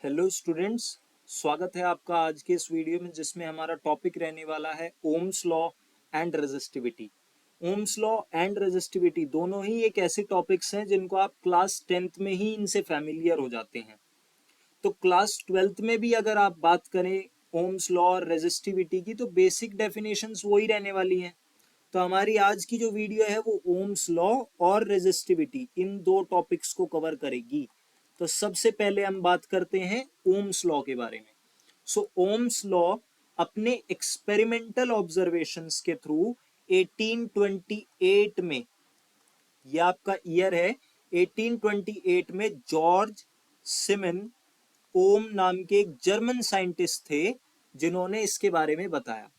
Hello students, स्वागत है आपका आज के इस वीडियो में जिसमें हमारा टॉपिक रहने वाला है Ohm's law and resistivity. Ohm's law and resistivity दोनों ही एक ऐसे टॉपिक्स हैं जिनको आप क्लास 10th में ही इनसे फैमिलियर हो जाते हैं। तो क्लास 12th में भी अगर आप बात करें ओम्स लॉ और रेजिस्टिविटी की तो बेसिक डेफिनेशंस वही रहने वाली हैं। तो हमारी आज की जो वीडियो है वो ओम्स लॉ और रेजिस्टिविटी इन दो टॉपिक्स को कवर करेगी। तो सबसे पहले हम बात करते हैं ओम्स लॉ के बारे में। सो ओम्स लॉ अपने एक्सपेरिमेंटल ऑब्जर्वेशंस के थ्रू 1828 में, यह आपका ईयर है 1828 में, जॉर्ज सिमन ओम नाम के एक जर्मन साइंटिस्ट थे जिन्होंने इसके बारे में बताया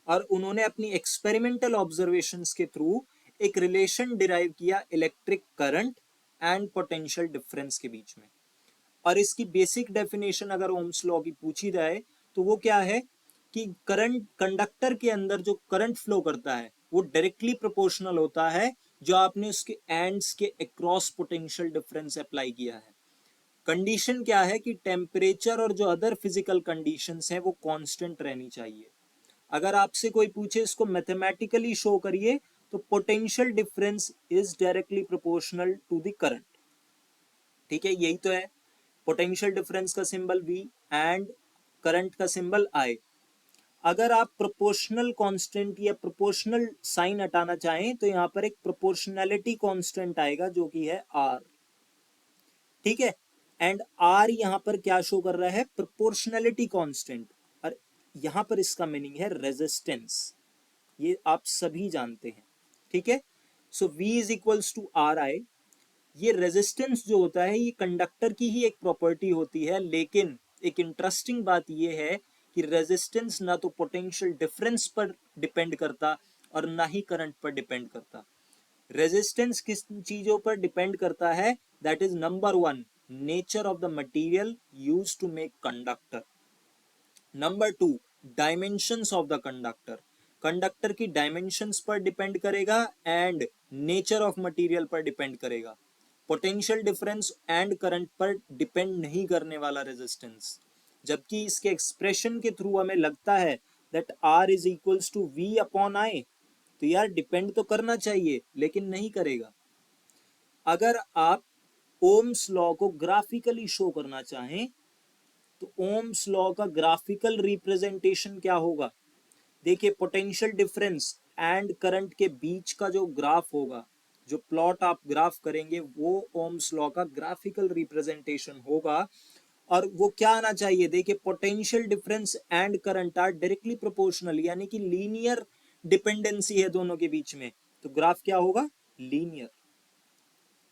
और उन्होंने अपनी एक्सपेरिमेंटल ऑब्जर्वेशंस के थ्रू एक रिलेशन डिराइव किया electric current and potential difference के बीच में। और इसकी बेसिक डेफिनेशन अगर ओम्स लॉ की पूछी जाए तो वो क्या है कि करंट, कंडक्टर के अंदर जो करंट फ्लो करता है वो डायरेक्टली प्रोपोर्शनल होता है जो आपने उसके एंड्स के अक्रॉस पोटेंशियल डिफरेंस अप्लाई किया है। कंडीशन क्या है कि टेम्परेचर और जो अदर फिजिकल कंडीशंस हैं वो कांस्टेंट रहनी चाहिए। अगर आपसे कोई पूछे इसको मैथमेटिकली शो करिए तो potential difference is directly proportional to the current. ठीक है, यही तो है। पोटेंशियल डिफरेंस का सिंबल V एंड करंट का सिंबल I। अगर आप प्रोपोर्शनल कांस्टेंट या प्रोपोर्शनल साइन हटाना चाहें तो यहां पर एक प्रोपोर्शनैलिटी कांस्टेंट आएगा जो कि है R। ठीक है, एंड R यहां पर क्या शो कर रहा है? Proportionality constant. और यहां पर इसका मीनिंग है रेजिस्टेंस, ये आप सभी जानते हैं। ठीक है, so V is equals to RI। ये रेजिस्टेंस जो होता है ये कंडक्टर की ही एक प्रॉपर्टी होती है, लेकिन एक इंटरेस्टिंग बात ये है कि रेजिस्टेंस ना तो पोटेंशियल डिफरेंस पर डिपेंड करता और ना ही करंट पर डिपेंड करता। रेजिस्टेंस किस चीजों पर डिपेंड करता है? That is number 1, nature of the material used to make conductor. Number 2, dimensions of the conductor. Conductor की डायमेंशंस पर डिपेंड करेगा एंड नेचर ऑफ मटेरियल पर डिपेंड करेगा। पोटेंशियल डिफरेंस एंड करंट पर डिपेंड नहीं करने वाला रेजिस्टेंस, जबकि इसके एक्सप्रेशन के थ्रू हमें लगता है that R is equals to V upon I। तो यार डिपेंड तो करना चाहिए लेकिन नहीं करेगा। अगर आप ओम्स लॉ को ग्राफिकली शो करना चाहें तो ओम्स लॉ का ग्राफिकल रिप्रेजेंटेशन क्या होगा? देखिए, पोटेंशियल डिफरेंस एंड करंट के बीच का जो ग्राफ होगा, जो प्लॉट आप ग्राफ करेंगे वो ओम्स लॉ का ग्राफिकल रिप्रेजेंटेशन होगा। और वो क्या आना चाहिए? देखिए, potential difference and current are directly proportional, यानी कि लीनियर डिपेंडेंसी है दोनों के बीच में। तो ग्राफ क्या होगा? लीनियर।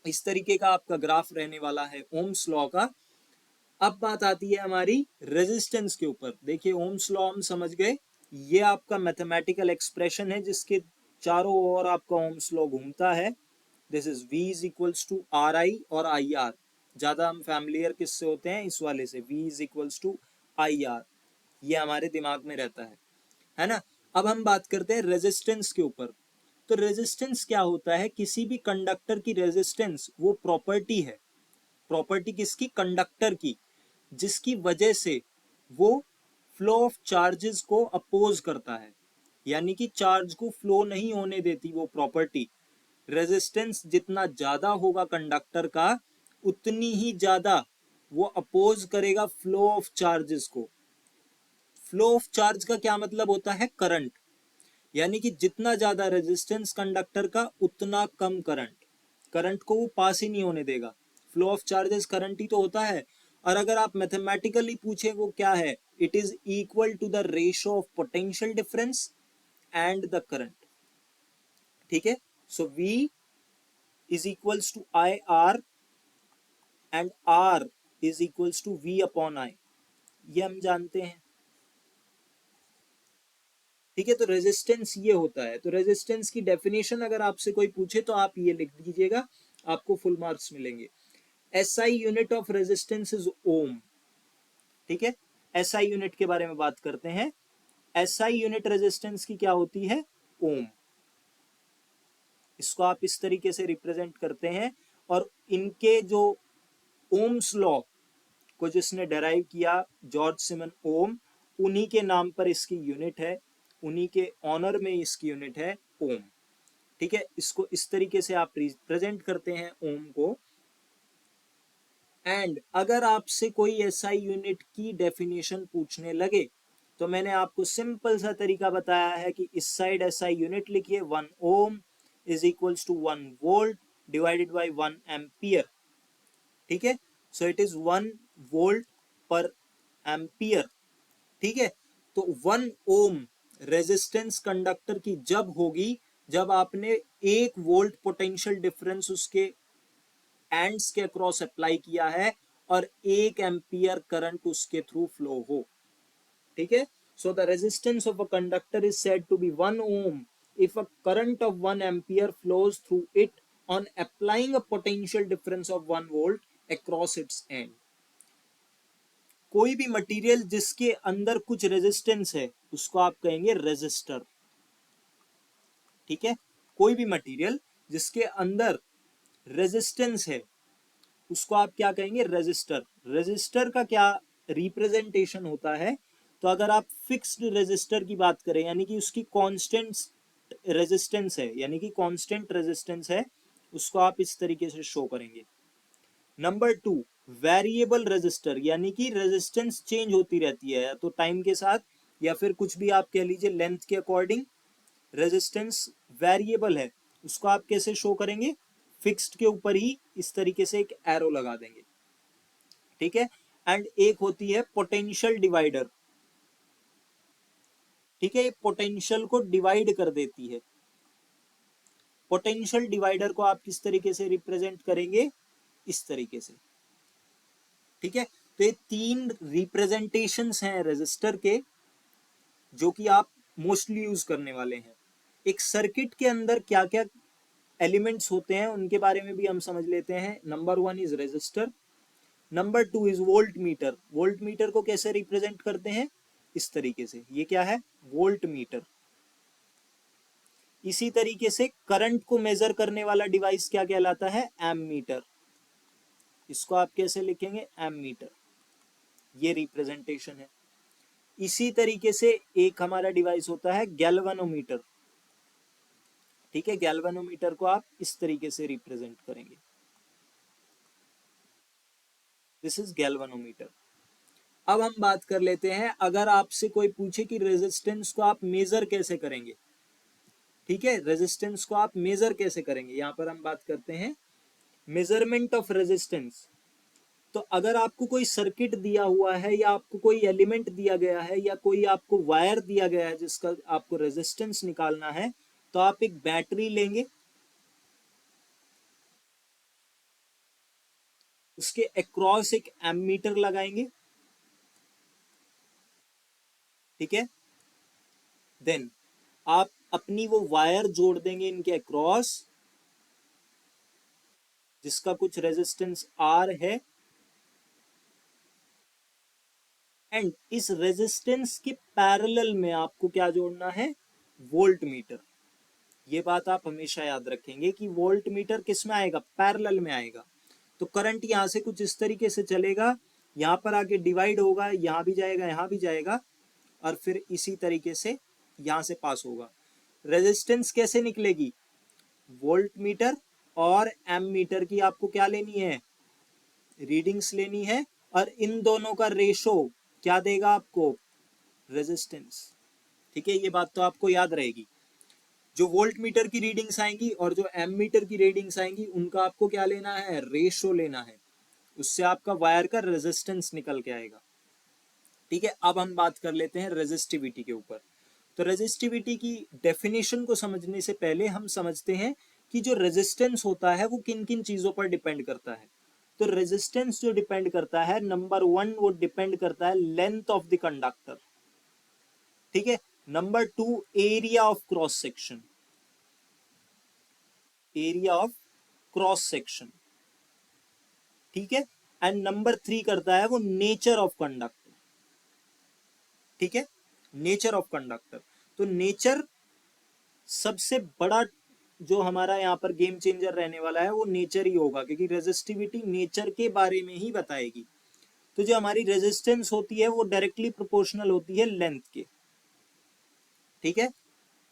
इस तरीके का आपका ग्राफ रहने वाला है ओम्स लॉ का। अब बात आती है हमारी रेजिस्टेंस के ऊपर। देखिए, ओम्स लॉ हम समझ गए, ये आपका मैथमेटिकल एक्सप्रेशन है जिसके चारों ओर आपका ओम्स लॉ घूमता है। This is V is equals to RI और IR। ज्यादा हम फैमिलियर किससे होते हैं? इस वाले से, V is equals to IR। ये हमारे दिमाग में रहता है ना। अब हम बात करते हैं रेजिस्टेंस के ऊपर। तो रेजिस्टेंस क्या होता है? किसी भी कंडक्टर की रेजिस्टेंस वो प्रॉपर्टी है। प्रॉपर्टी किसकी? कंडक्टर की, जिसकी वजह से वो फ्लो ऑफ चार्जेस को अपोज करता है, यानी कि चार्ज को फ्लो नहीं होने देती वो प्रॉपर्टी। रेजिस्टेंस जितना ज्यादा होगा कंडक्टर का उतनी ही ज्यादा वो अपोज करेगा फ्लो ऑफ चार्जेस को। फ्लो ऑफ चार्ज का क्या मतलब होता है? करंट। यानी कि जितना ज्यादा रेजिस्टेंस कंडक्टर का उतना कम करंट, करंट को वो पास ही नहीं होने देगा। फ्लो ऑफ चार्जेस करंट ही तो होता है। और अगर आप मैथमेटिकली पूछे वो क्या है? It is equal to the ratio of potential difference and the current. ठीक है, so V is equals to IR and R is equals to V upon I, ये हम जानते हैं। ठीक है, तो रेजिस्टेंस ये होता है। तो रेजिस्टेंस की डेफिनेशन अगर आपसे कोई पूछे तो आप ये लिख दीजिएगा, आपको फुल मार्क्स मिलेंगे। SI unit of resistance is ohm. ठीक है, SI यूनिट के बारे में बात करते हैं। SI यूनिट रेजिस्टेंस की क्या होती है? ओम। इसको आप इस तरीके से रिप्रेजेंट करते हैं। और इनके जो ओम्स लॉ को जिसने डेराइव किया, जॉर्ज सिमन ओम, उन्हीं के नाम पर इसकी यूनिट है, उन्हीं के ऑनर में इसकी यूनिट है ओम। ठीक है, इसको इस तरीके से आप रिप्रेजेंट करते हैं ओम को। एंड अगर आपसे कोई एसआई यूनिट की डेफिनेशन पूछने लगे तो मैंने आपको सिंपल सा तरीका बताया है कि इस साइड एसआई यूनिट लिखिए, 1 ohm is equals to 1 volt divided by 1 ampere. ठीक है, so it is 1 volt per ampere. ठीक है, तो 1 ओम रेजिस्टेंस कंडक्टर की जब होगी जब आपने 1 वोल्ट पोटेंशियल डिफरेंस उसके एंड्स के अक्रॉस अप्लाई किया है और 1 एम्पियर करंट उसके थ्रू फ्लो हो। ठीक है, so the resistance of a conductor is said to be 1 ohm if a current of 1 ampere flows through it on applying a potential difference of 1 volt across its end। कोई भी material जिसके अंदर कुछ resistance है उसको आप कहेंगे resistor. ठीक है, कोई भी मटेरियल जिसके अंदर रेजिस्टेंस है उसको आप क्या कहेंगे, रेजिस्टर। रेजिस्टर का क्या रिप्रेजेंटेशन होता है, तो अगर आप फिक्स्ड रेजिस्टर की बात करें यानी कि उसकी कांस्टेंट रेजिस्टेंस है, यानी कि कांस्टेंट रेजिस्टेंस है, उसको आप इस तरीके से शो करेंगे। नंबर 2 वेरिएबल रेजिस्टर, यानी कि रेजिस्टेंस चेंज होती रहती है या तो टाइम के साथ या फिर कुछ भी आप कह लीजिए लेंथ के अकॉर्डिंग रेजिस्टेंस वेरिएबल है, उसको आप कैसे शो करेंगे, फिक्स्ड के ऊपर ही इस तरीके से एक एरो लगा देंगे। ठीक है, एंड एक होती है पोटेंशियल डिवाइडर। ठीक है, ये पोटेंशियल को डिवाइड कर देती है। पोटेंशियल डिवाइडर को आप किस तरीके से रिप्रेजेंट करेंगे, इस तरीके से। ठीक है, तो ये 3 रिप्रेजेंटेशंस हैं रेजिस्टर के जो कि आप मोस्टली यूज करने वाले हैं। एक सर्किट के अंदर क्या क्या एलिमेंट्स होते हैं उनके बारे में भी हम समझ लेते हैं। Number 1 is resistor, number 2 is voltmeter. Voltmeter को कैसे रिप्रेजेंट करते हैं, इस तरीके से, ये क्या है, वोल्ट मीटर। इसी तरीके से करंट को मेजर करने वाला डिवाइस क्या कहलाता है, एमीटर। इसको आप कैसे लिखेंगे, एमीटर, ये रिप्रेजेंटेशन है। इसी तरीके से एक हमारा डिवाइस होता है गैल्वेनोमीटर। ठीक है, गैल्वेनोमीटर को आप इस तरीके से रिप्रेजेंट करेंगे, दिस इज गैल्वेनोमीटर। अब हम बात कर लेते हैं, अगर आपसे कोई पूछे कि रेजिस्टेंस को आप मेजर कैसे करेंगे। ठीक है, रेजिस्टेंस को आप मेजर कैसे करेंगे, यहां पर हम बात करते हैं मेजरमेंट ऑफ रेजिस्टेंस। तो अगर आपको कोई सर्किट दिया हुआ है या आपको कोई एलिमेंट दिया गया है या कोई आपको वायर दिया गया है जिसका आपको रेजिस्टेंस निकालना है, तो आप एक बैटरी लेंगे, उसके अक्रॉस एक एमीटर लगाएंगे। ठीक है, देन आप अपनी वो वायर जोड़ देंगे इनके अक्रॉस जिसका कुछ रेजिस्टेंस आर है, एंड इस रेजिस्टेंस के पैरेलल में आपको क्या जोड़ना है, वोल्ट मीटर। ये बात आप हमेशा याद रखेंगे कि वोल्ट मीटर किस में आएगा, पैरेलल में आएगा। तो करंट यहां से कुछ इस तरीके से चलेगा, यहां पर आके डिवाइड होगा, यहां भी जाएगा, यहां भी जाएगा, और फिर इसी तरीके से यहां से पास होगा। रेजिस्टेंस कैसे निकलेगी, वोल्ट मीटर और एम मीटर की आपको क्या लेनी है, रीडिंग्स लेनी है, और इन दोनों का रेशो क्या देगा आपको, रेजिस्टेंस। ठीक है, ये बात तो आपको याद रहेगी। जो वोल्ट मीटर की रीडिंग्स आएंगी और जो एम मीटर की रीडिंग्स आएंगी उनका आपको क्या लेना है, रेशो लेना है, उससे आपका वायर का रेजिस्टेंस निकल के आएगा। ठीक है, अब हम बात कर लेते हैं रेजिस्टिविटी के ऊपर। तो रेजिस्टिविटी की डेफिनेशन को समझने से पहले हम समझते हैं कि जो रेजिस्टेंस होता है वो किन किन चीजों पर डिपेंड करता है। तो रेजिस्टेंस जो डिपेंड करता है, नंबर 1 वो डिपेंड करता है लेंथ ऑफ द कंडक्टर। ठीक है, number 2 area of cross section, area of cross section. ठीक है, एंड नंबर 3 करता है वो नेचर ऑफ कंडक्टर। ठीक है, नेचर ऑफ कंडक्टर। तो नेचर सबसे बड़ा जो हमारा यहाँ पर गेम चेंजर रहने वाला है वो नेचर ही होगा, क्योंकि रेजिस्टिविटी नेचर के बारे में ही बताएगी। तो जो हमारी रेजिस्टेंस होती है वो डायरेक्टली प्रोपोर्शनल होती है लेंथ के। ठीक है।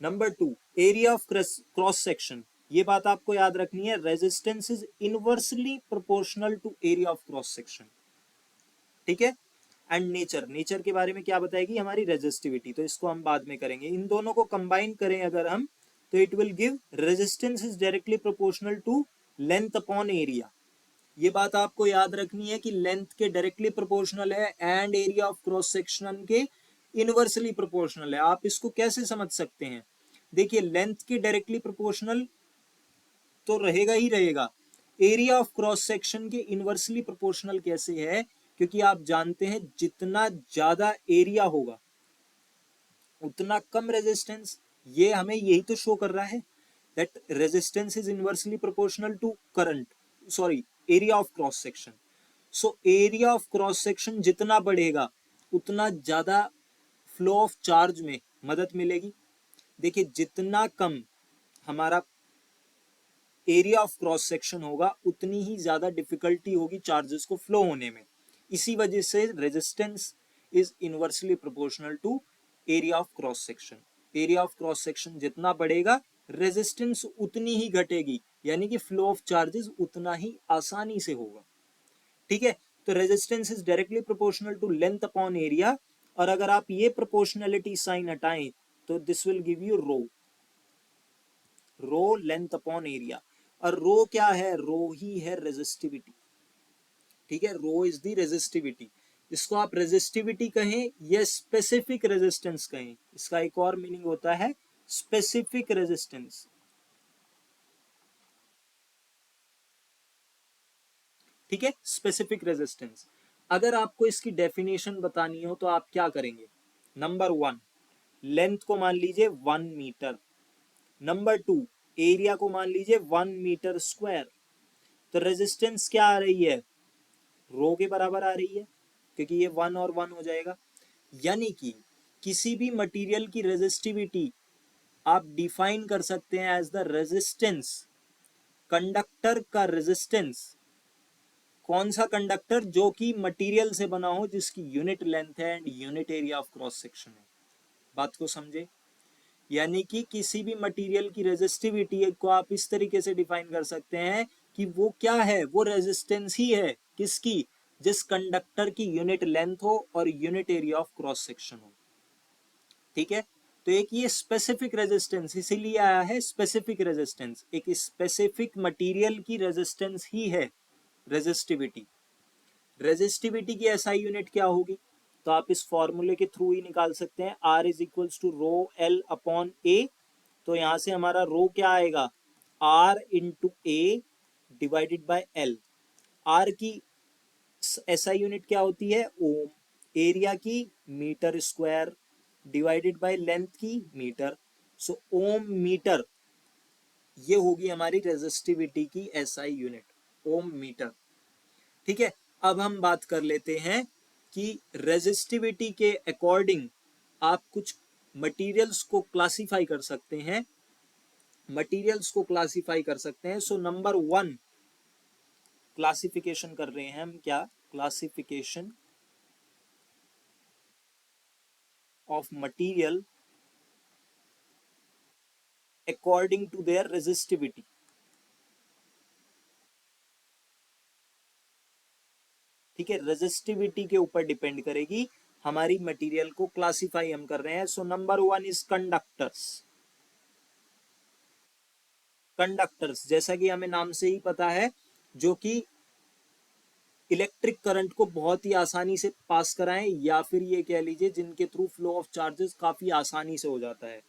Number 2, area of cross section. ये बात आपको याद रखनी है, resistance is inversely proportional to area of cross section. ठीक है। एंड नेचर, नेचर के बारे में क्या बताएगी, हमारी रेजिस्टिविटी, तो इसको हम बाद में करेंगे। इन दोनों को कंबाइन करें अगर हम, तो it will give resistance is directly proportional to length upon area. ये बात आपको याद रखनी है कि लेंथ के डायरेक्टली प्रोपोर्शनल है and area of cross section के इनवर्सली प्रोपोर्शनल है। आप इसको कैसे समझ सकते हैं, देखिए लेंथ के डायरेक्टली प्रोपोर्शनल तो रहेगा ही रहेगा, एरिया ऑफ क्रॉस सेक्शन के इनवर्सली प्रोपोर्शनल कैसे है, क्योंकि आप जानते हैं जितना ज्यादा एरिया होगा उतना कम रेजिस्टेंस। ये हमें यही तो शो कर रहा है that resistance is inversely proportional to current, sorry, area of cross section. So area of cross section जितना बढ़ेगा उतना ज्यादा फ्लो ऑफ चार्ज में मदद मिलेगी। देखिए जितना कम हमारा एरिया ऑफ क्रॉस सेक्शन होगा उतनी ही ज्यादा डिफिकल्टी होगी चार्जेस को फ्लो होने में। इसी वजह से resistance is inversely proportional to area of cross section. Area of cross section जितना बढ़ेगा रेजिस्टेंस उतनी ही घटेगी, यानी कि फ्लो ऑफ चार्जेस उतना ही आसानी से होगा। ठीक है। तो resistance is directly proportional to length upon area, और अगर आप ये प्रोपोर्शनलिटी साइन हटाएं तो this will give you rho, rho length upon area. और रो क्या है, रो ही है रेजिस्टिविटी। ठीक है, रो इज द रेजिस्टिविटी। इसको आप रेजिस्टिविटी कहें या स्पेसिफिक रेजिस्टेंस कहें, इसका एक और मीनिंग होता है स्पेसिफिक रेजिस्टेंस। ठीक है, स्पेसिफिक रेजिस्टेंस। अगर आपको इसकी डेफिनेशन बतानी हो तो आप क्या करेंगे, नंबर 1 लेंथ को मान लीजिए 1 मीटर, नंबर 2 एरिया को मान लीजिए 1 मीटर स्क्वायर। तो रेजिस्टेंस क्या आ रही है, रो के बराबर आ रही है, क्योंकि ये 1 और 1 हो जाएगा। यानी कि किसी भी मटेरियल की रेजिस्टिविटी आप डिफाइन कर सकते हैं एज द रेजिस्टेंस, कंडक्टर का रेजिस्टेंस। कौन सा कंडक्टर, जो कि मटेरियल से बना हो जिसकी यूनिट लेंथ है and unit area of cross section है। बात को समझे, यानी कि किसी भी मटेरियल की रेजिस्टिविटी को आप इस तरीके से डिफाइन कर सकते हैं कि वो क्या है, वो रेजिस्टेंस ही है, किसकी, जिस कंडक्टर की यूनिट लेंथ हो और unit area of cross section हो। ठीक है। तो एक ये स्पेसिफिक रेजिस्टेंस इसीलिए आया है स्पेसिफिक रेजिस्टेंस, एक स्पेसिफिक मटेरियल की रेजिस्टेंस ही है रेजिस्टिविटी। रेजिस्टिविटी की एसआई यूनिट क्या होगी, तो आप इस फॉर्मूले के थ्रू ही निकाल सकते हैं, R is equals to rho L upon A. तो यहां से हमारा रो क्या आएगा, R into A divided by L. R की एसआई यूनिट क्या होती है, ओम, एरिया की meter square, divided by length की मीटर। सो ओम मीटर, ये होगी हमारी रेजिस्टिविटी की एसआई यूनिट, ओम मीटर। ठीक है। अब हम बात कर लेते हैं कि रेजिस्टिविटी के अकॉर्डिंग आप कुछ मटेरियल्स को क्लासिफाई कर सकते हैं, मटेरियल्स को क्लासिफाई कर सकते हैं। सो नंबर 1 क्लासिफिकेशन कर रहे हैं हम, क्या, classification of material according to their resistivity. ठीक है, रेजिस्टिविटी के ऊपर डिपेंड करेगी हमारी मटेरियल को क्लासिफाई हम कर रहे हैं। So number 1 is conductors. Conductors जैसा कि हमें नाम से ही पता है, जो कि इलेक्ट्रिक करंट को बहुत ही आसानी से पास कराएं, या फिर ये कह लीजिए जिनके थ्रू फ्लो ऑफ चार्जेस काफी आसानी से हो जाता है।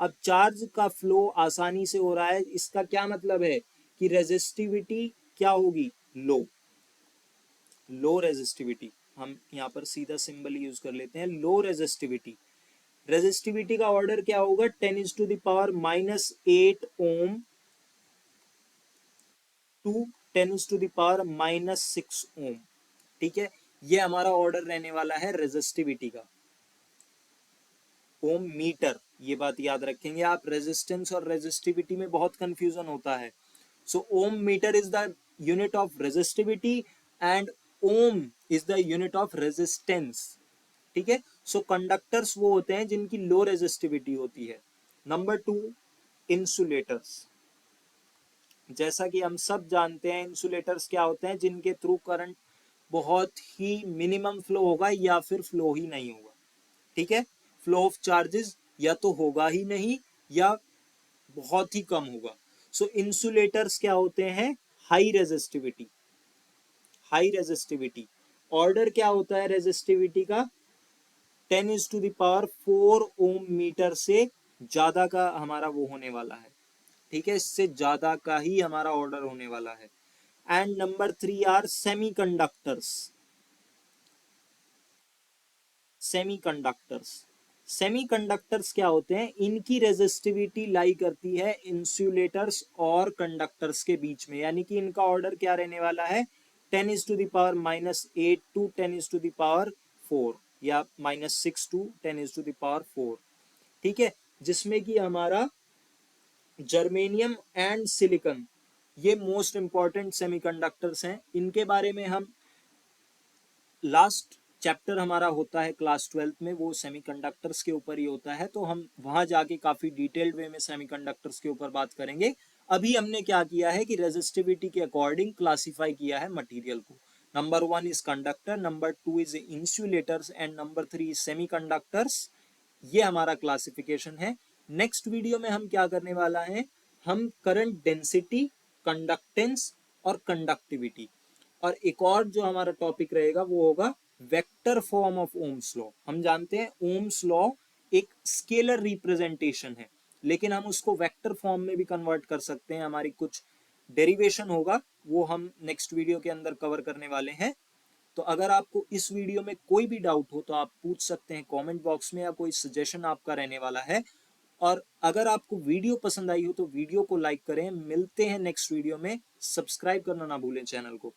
अब चार्ज का फ्लो आसानी से हो रहा है, इसका क्या मतलब है कि रेजिस्टिविटी क्या होगी, लो, लो रेजिस्टिविटी। हम यहाँ पर सीधा सिंबल यूज कर लेते हैं, लो रेजिस्टिविटी। रेजिस्टिविटी का ऑर्डर क्या होगा, 10⁻⁻8 ओम टू 10⁻⁻6 ओम। ठीक है, ये हमारा ऑर्डर रहने वाला है रेजिस्टिविटी का, ओम मीटर। ये बात याद रखेंगे आप, रेजिस्टेंस और रेजिस्टिविटी में बहुत कंफ्यूजन होता है। So ohm meter is the unit of resistivity and ohm is the unit of resistance. ठीक है, सो कंडक्टर्स वो होते हैं जिनकी लो रेजिस्टिविटी होती है। Number 2, insulators. जैसा कि हम सब जानते हैं इंसुलेटर्स क्या होते हैं, जिनके थ्रू करंट बहुत ही मिनिमम फ्लो होगा या फिर फ्लो ही नहीं होगा। ठीक है, फ्लो ऑफ चार्जेस या तो होगा ही नहीं या बहुत ही कम होगा। सो इंसुलेटर्स क्या होते हैं, high resistivity. High resistivity order क्या होता है रेजिस्टिविटी का, 10⁴ ओम मीटर से ज्यादा का हमारा वो होने वाला है। ठीक है, इससे ज्यादा का ही हमारा ऑर्डर होने वाला है। And number 3 are semiconductors. Semiconductors semiconductors क्या होते हैं, इनकी रेजिस्टिविटी लाई करती है इंसुलेटर्स और कंडक्टर्स के बीच में, यानी कि इनका ऑर्डर क्या रहने वाला है, 10⁻⁻8 टू 10⁻4 या -6 टू 10⁻4। ठीक है, जिसमें कि हमारा जर्मेनियम एंड सिलिकॉन ये मोस्ट इंपॉर्टेंट सेमीकंडक्टर्स हैं। इनके बारे में हम लास्ट चैप्टर हमारा होता है क्लास 12th में, वो सेमीकंडक्टर्स के ऊपर ही होता है, तो हम वहां जाके काफी डिटेल्ड वे में सेमीकंडक्टर्स के ऊपर बात करेंगे। अभी हमने क्या किया है कि रेजिस्टिविटी के अकॉर्डिंग क्लासिफाई किया है मटेरियल को। Number 1 is conductor, number 2 is insulators and number 3 is semiconductors. ये हमारा क्लासिफिकेशन है। नेक्स्ट वीडियो में हम क्या करने वाला है, हम करंट डेंसिटी, कंडक्टेंस और कंडक्टिविटी, और एक और जो हमारा टॉपिक रहेगा वो होगा vector form of Ohm's law. हम जानते हैं ओम्स लॉ एक स्केलर रिप्रेजेंटेशन है, लेकिन हम उसको वेक्टर फॉर्म में भी कन्वर्ट कर सकते हैं। हमारी कुछ डेरिवेशन होगा, वो हम नेक्स्ट वीडियो के अंदर कवर करने वाले हैं। तो अगर आपको इस वीडियो में कोई भी डाउट हो तो आप पूछ सकते हैं कमेंट बॉक्स में, या कोई सजेशन आपका रहने वाला है। और अगर आपको वीडियो पसंद आई हो तो वीडियो को लाइक करें। मिलते हैं नेक्स्ट वीडियो में, सब्सक्राइब करना ना भूलें चैनल को।